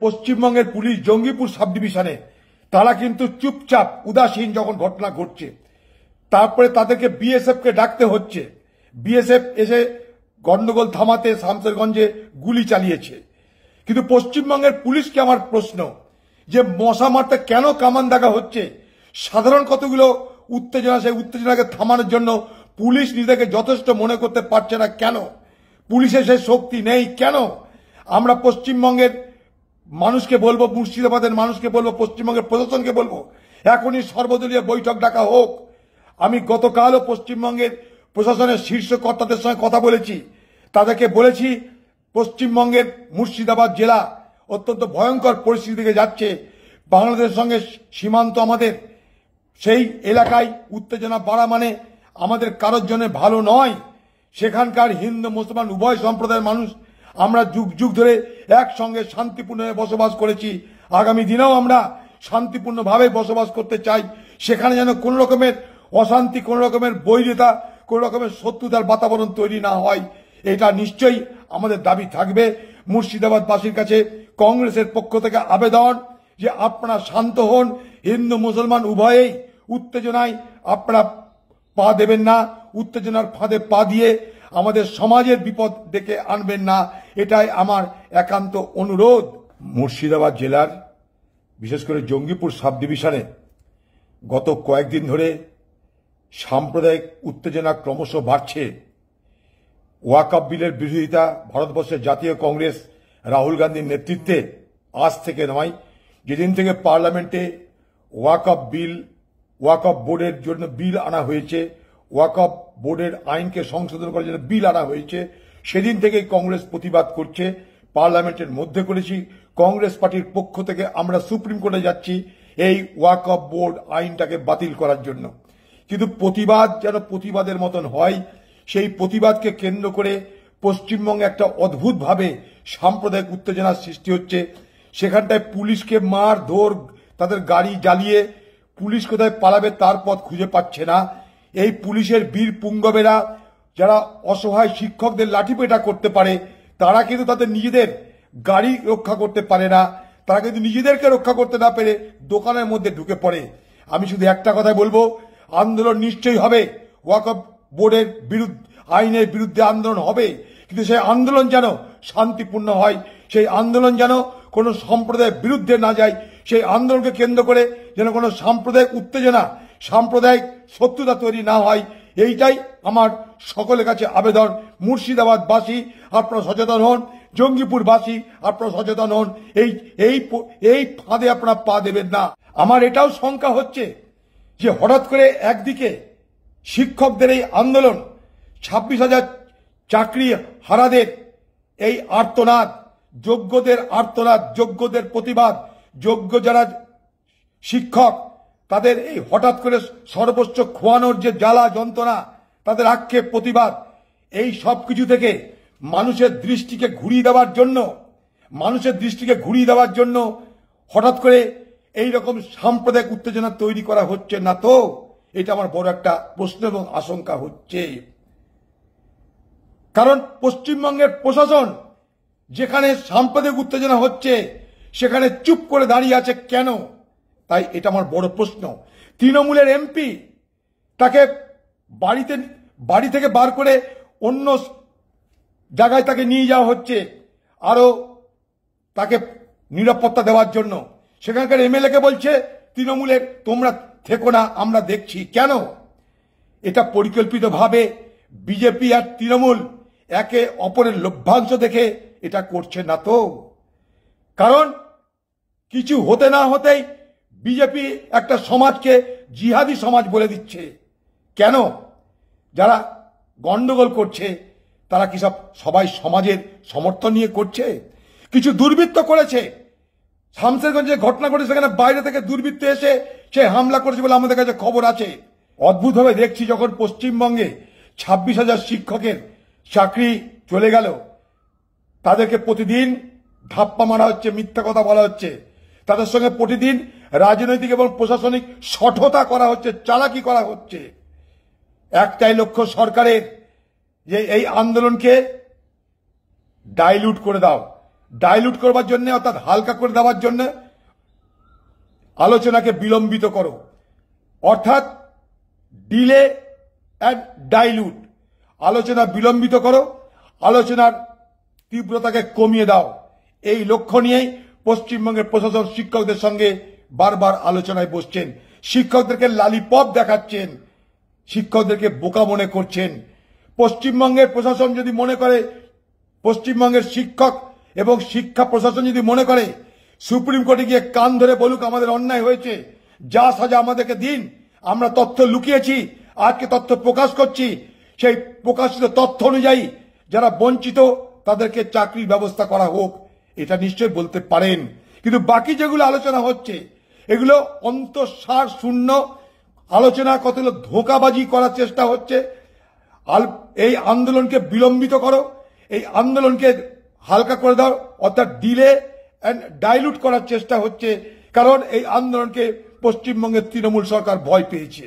পশ্চিমবঙ্গের police Jangipur sub ডিভিশনে তারা কিন্তু চুপচাপ উদাসীন যখন ঘটনা ঘটছে, তারপরে তাদেরকে বিএসএফ কে ডাকতে হচ্ছে। বিএসএফ এসে গন্ডগোল থামাতে শামসেরগঞ্জে গুলি চালিয়েছে। কিন্তু পশ্চিমবঙ্গের পুলিশকে আমার প্রশ্ন যে মশা মারতে কেন কামান দাগা হচ্ছে? সাধারণ কতগুলো উত্তেজনা, সেই উত্তেজনাকে থামানোর জন্য পুলিশ নিজেকে যথেষ্ট মনে করতে পারছে না কেন? পুলিশের সেই শক্তি নেই কেন? আমরা পশ্চিমবঙ্গের মানুষকে বলবো, মুর্শিদাবাদের মানুষকে বলবো, পশ্চিমবঙ্গের প্রশাসনকে বলবো, এখনই সর্বদলীয় বৈঠক ডাকা হোক। আমি গতকালও পশ্চিমবঙ্গের প্রশাসনের শীর্ষ কর্তাদের সঙ্গে কথা বলেছি। তাদেরকে বলেছি পশ্চিমবঙ্গের মুর্শিদাবাদ জেলা অত্যন্ত ভয়ঙ্কর পরিস্থিতি দিকে যাচ্ছে। বাংলাদেশের সঙ্গে সীমান্ত আমাদের, সেই এলাকায় উত্তেজনা বাড়া মানে আমাদের কারোর জন্য ভালো নয়। সেখানকার হিন্দু মুসলমান উভয় সম্প্রদায়ের মানুষ আমরা যুগ যুগ ধরে একসঙ্গে শান্তিপূর্ণভাবে বসবাস করেছি। আগামী দিনেও আমরা শান্তিপূর্ণভাবে বসবাস করতে চাই। সেখানে যেন কোন রকমের অশান্তি, কোন রকমের বৈরিতা, কোন রকমের শত্রুতার বাতাবরণ তৈরি না হয়, এটা নিশ্চয়ই আমাদের দাবি থাকবে। মুর্শিদাবাদবাসীর কাছে কংগ্রেসের পক্ষ থেকে আবেদন যে আপনারা শান্ত হন, হিন্দু মুসলমান উভয়েই উত্তেজনায় আপনারা পা দেবেন না, উত্তেজনার ফাঁদে পা দিয়ে আমাদের সমাজের বিপদ ডেকে আনবেন না, এটাই আমার একান্ত অনুরোধ। মুর্শিদাবাদ জেলার বিশেষ করে জঙ্গিপুর সাব ডিভিশনে গত কয়েকদিন ধরে সাম্প্রদায়িক উত্তেজনা ক্রমশ বাড়ছে। ওয়াকফ বিলের বিরোধিতা ভারতবর্ষের জাতীয় কংগ্রেস রাহুল গান্ধীর নেতৃত্বে আজ থেকে নয়, যেদিন থেকে পার্লামেন্টে ওয়াকফ বোর্ডের জন্য বিল আনা হয়েছে, ওয়াকফ বোর্ডের আইনকে সংশোধন করার জন্য বিল আনা হয়েছে, সেদিন থেকেই কংগ্রেস প্রতিবাদ করছে। পার্লামেন্টের মধ্যে করেছি, কংগ্রেস পার্টির পক্ষ থেকে আমরা সুপ্রিম কোর্টে যাচ্ছি এই ওয়াকফ বোর্ড আইনটাকে বাতিল করার জন্য। কিন্তু প্রতিবাদ যেন প্রতিবাদের মতন হয়, সেই প্রতিবাদকে কেন্দ্র করে পশ্চিমবঙ্গে একটা অদ্ভুতভাবে সাম্প্রদায়িক উত্তেজনার সৃষ্টি হচ্ছে। সেখানটায় পুলিশকে মার ধর, তাদের গাড়ি জ্বালিয়ে পুলিশ কোথায় পালাবে তার পথ খুঁজে পাচ্ছে না। এই পুলিশের বীর পুঙ্গবেরা যারা অসহায় শিক্ষকদের লাঠিপেটা করতে পারে, তারা কিন্তু তাদের নিজেদের গাড়ি রক্ষা করতে পারে না, তারা কিন্তু নিজেদেরকে রক্ষা করতে না পেরে দোকানের মধ্যে ঢুকে পড়ে। আমি শুধু একটা কথাই বলবো, আন্দোলন নিশ্চয়ই হবে, ওয়াকফ বোর্ডের আইনের বিরুদ্ধে আন্দোলন হবে, কিন্তু সেই আন্দোলন যেন শান্তিপূর্ণ হয়, সেই আন্দোলন যেন কোনো সম্প্রদায়ের বিরুদ্ধে না যায়, সেই আন্দোলনকে কেন্দ্র করে যেন কোনো সাম্প্রদায়িক উত্তেজনা, সাম্প্রদায়িক শত্রুতা তৈরি না হয়, এইটাই আমার সকলের কাছে আবেদন। মুর্শিদাবাদবাসী আপনারা সচেতন হন, জঙ্গিপুরবাসী আপনারা সচেতন হন, এই ফাঁদে আপনারা পা দেবেন না। আমার এটাও শঙ্কা হচ্ছে যে হঠাৎ করে একদিকে শিক্ষকদের এই আন্দোলন, 26,000 চাকরি হারাদের এই আর্তনাদ, যোগ্যদের আর্তনাদ, যোগ্যদের প্রতিবাদ, যোগ্য যারা শিক্ষক তাদের এই হঠাৎ করে সর্বোচ্চ খোয়ানোর যে জ্বালা যন্ত্রণা, তাদের আক্ষেপ প্রতিবাদ, এই সব কিছু থেকে মানুষের দৃষ্টিকে ঘুরিয়ে দেওয়ার জন্য হঠাৎ করে এই রকম সাম্প্রদায়িক উত্তেজনা তৈরি করা হচ্ছে না তো? এটা আমার বড় একটা প্রশ্ন এবং আশঙ্কা হচ্ছে। কারণ পশ্চিমবঙ্গের প্রশাসন যেখানে সাম্প্রদায়িক উত্তেজনা হচ্ছে সেখানে চুপ করে দাঁড়িয়ে আছে কেন? তাই এটা আমার বড় প্রশ্ন। তৃণমূলের এমপি, তাকে বাড়ি থেকে বার করে অন্য জায়গায় তাকে নিয়ে যাওয়া হচ্ছে আরো তাকে নিরাপত্তা দেওয়ার জন্য। সেখানকার এমএলএ কে বলছে তৃণমূলের তোমরা থেকো না, আমরা দেখছি। কেন? এটা পরিকল্পিতভাবে বিজেপি আর তৃণমূল একে অপরের লভ্যাংশ দেখে এটা করছে না তো? কারণ কিছু হতে না হতেই বিজেপি একটা সমাজকে জিহাদি সমাজ বলে দিচ্ছে। কেন? যারা গন্ডগোল করছে তারা কি সবাই সমাজের সমর্থন নিয়ে করছে? কিছু দুর্বৃত্ত করেছে। শামসেরগঞ্জে ঘটনা ঘটেছে, সেখানে বাইরে থেকে দুর্বৃত্ত এসে সে হামলা করেছে বলে আমাদের কাছে খবর আছে। অদ্ভুতভাবে দেখছি যখন পশ্চিমবঙ্গে 26,000 শিক্ষকের চাকরি চলে গেল, তাদেরকে প্রতিদিন ধাপ্পা মারা হচ্ছে, মিথ্যা কথা বলা হচ্ছে, তাদের সঙ্গে প্রতিদিন রাজনৈতিক এবং প্রশাসনিক শঠতা করা হচ্ছে, চালাকি করা হচ্ছে। একটাই লক্ষ্য সরকারের, যে এই আন্দোলনকে ডাইলুট করে দাও, ডাইলুট করবার জন্য, অর্থাৎ হালকা করে দেওয়ার জন্য আলোচনাকে বিলম্বিত করো, অর্থাৎ ডিলে অ্যান্ড ডাইলুট, আলোচনা বিলম্বিত করো, আলোচনার তীব্রতাকে কমিয়ে দাও। এই লক্ষ্য নিয়েই পশ্চিমবঙ্গের প্রশাসন শিক্ষকদের সঙ্গে বারবার আলোচনায় বসছেন, শিক্ষকদেরকে লালিপপ দেখাচ্ছেন, শিক্ষকদেরকে বোকা মনে করছেন। পশ্চিমবঙ্গের প্রশাসন যদি মনে করে, পশ্চিমবঙ্গের শিক্ষক এবং শিক্ষা প্রশাসন যদি মনে করে সুপ্রিম কোর্টে গিয়ে কান ধরে বলুক আমাদের অন্যায় হয়েছে, যা সাজা আমাদেরকে দিন, আমরা তথ্য লুকিয়েছি, আজকে তথ্য প্রকাশ করছি, সেই প্রকাশিত তথ্য অনুযায়ী যারা বঞ্চিত তাদেরকে চাকরির ব্যবস্থা করা হোক, এটা নিশ্চয় বলতে পারেন। কিন্তু বাকি যেগুলো আলোচনা হচ্ছে এগুলো অন্তঃসার শূন্য আলোচনা, কতগুলো ধোঁকাবাজি করার চেষ্টা হচ্ছে। এই আন্দোলনকে বিলম্বিত করো, এই আন্দোলনকে হালকা করে দাও, অর্থাৎ ডিলে অ্যান্ড ডাইলুট করার চেষ্টা হচ্ছে, কারণ এই আন্দোলনকে পশ্চিমবঙ্গের তৃণমূল সরকার ভয় পেয়েছে।